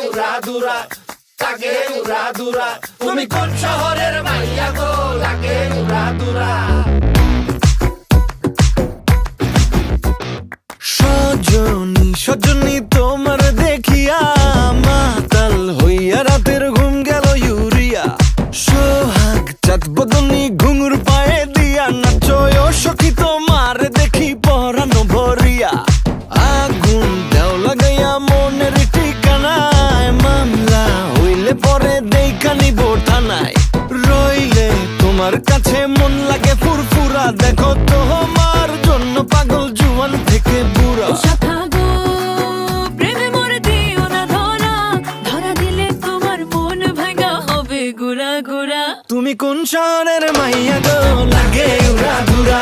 উড়া দুরা, লাগে উড়া দুরা। তুমি কোন শহরের মাইয়া গো, লাগে উড়া দুরা। সজনী সজনী তোমার দেখিয়া মাতাল হইয়া রাতের ঘুম গেল ইউরিয়া। সোহাগ চাঁদ বদনী ঘুঙুর পায়ে দিয়া নাচয় সখী তোমার দেখি পরানো ভরিয়া। আগুন দেও লাগাইয়া মনের ঠিকানায়, মামলা হইলে পরে দেইখা নিব থানায়। রইলে তোমার কাছে মন লাগে ফুরফুরা, দেখো তোমার জন্য পাগল জুয়ান থেকে বুড়া। গুড়া গুড়া তুমি কোন শহরের মাইয়া গো, লাগে উড়া দুরা।